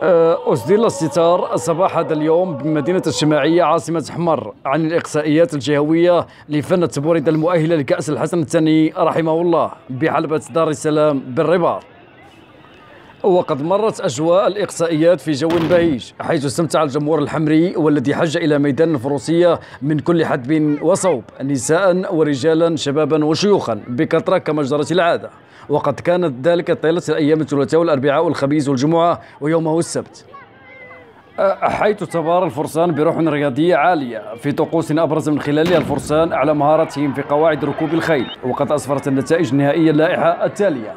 أسدل الستار صباح هذا اليوم بمدينة الشماعية عاصمة حمر عن الإقصائيات الجهوية لفن التبوريد المؤهلة لكأس الحسن الثاني رحمه الله بحلبة دار السلام بالرباط. وقد مرت أجواء الإقصائيات في جو بهيج، حيث استمتع الجمهور الحمري والذي حج إلى ميدان الفروسية من كل حدب وصوب، نساء ورجالا شبابا وشيوخا بكثرة كما جرت العادة. وقد كانت ذلك طيلة الأيام الثلاثاء والأربعاء والخميس والجمعة ويومه السبت، حيث تبارى الفرسان بروح رياضية عالية في طقوس أبرز من خلالها الفرسان على مهارتهم في قواعد ركوب الخيل. وقد أسفرت النتائج النهائية اللائحة التالية: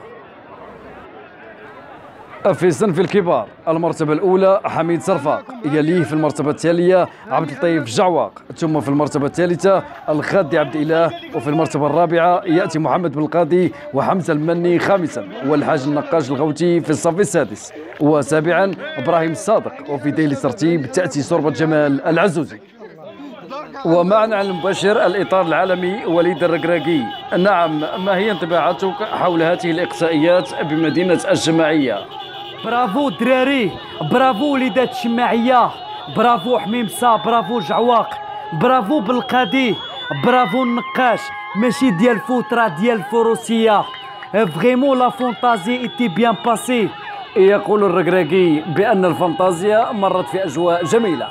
في صنف الكبار المرتبة الأولى حميد صرفاق، يليه في المرتبة التالية عبد اللطيف جعواق، ثم في المرتبة الثالثة الخادي عبد الإله، وفي المرتبة الرابعة يأتي محمد بن القاضي وحمزة المني خامسا، والحاج النقاش الغوتي في الصف السادس، وسابعا إبراهيم الصادق، وفي ذيل الترتيب تأتي صوربة جمال العزوزي. ومعنا على المباشر الإطار العالمي وليد الركراكي. نعم، ما هي انطباعاتك حول هذه الإقصائيات بمدينة الشماعية؟ برافو دراري، برافو وليدات الشماعية، برافو حميمسة، برافو جعواق، برافو بالقادي، برافو النقاش، ماشي ديال الفوترة ديال الفروسية. فريمون لا فونتازي ايتي بيان باسي. يقول الركراكي بأن الفانتازيا مرت في أجواء جميلة.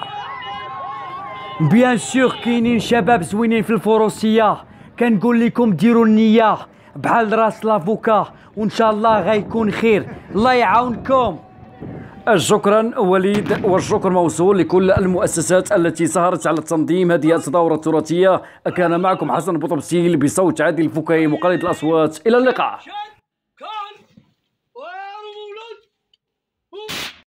بيان سور كاينين شباب زوينين في الفروسية، كنقول لكم ديروا النية بحال راس لافوكا وان شاء الله غيكون خير. الله يعاونكم. شكرا وليد، والشكر موصول لكل المؤسسات التي سهرت على تنظيم هذه التظاهرة التراثية. كان معكم حسن بوطبسيل بصوت عادل الفكاهي مقلد الأصوات. إلى اللقاء.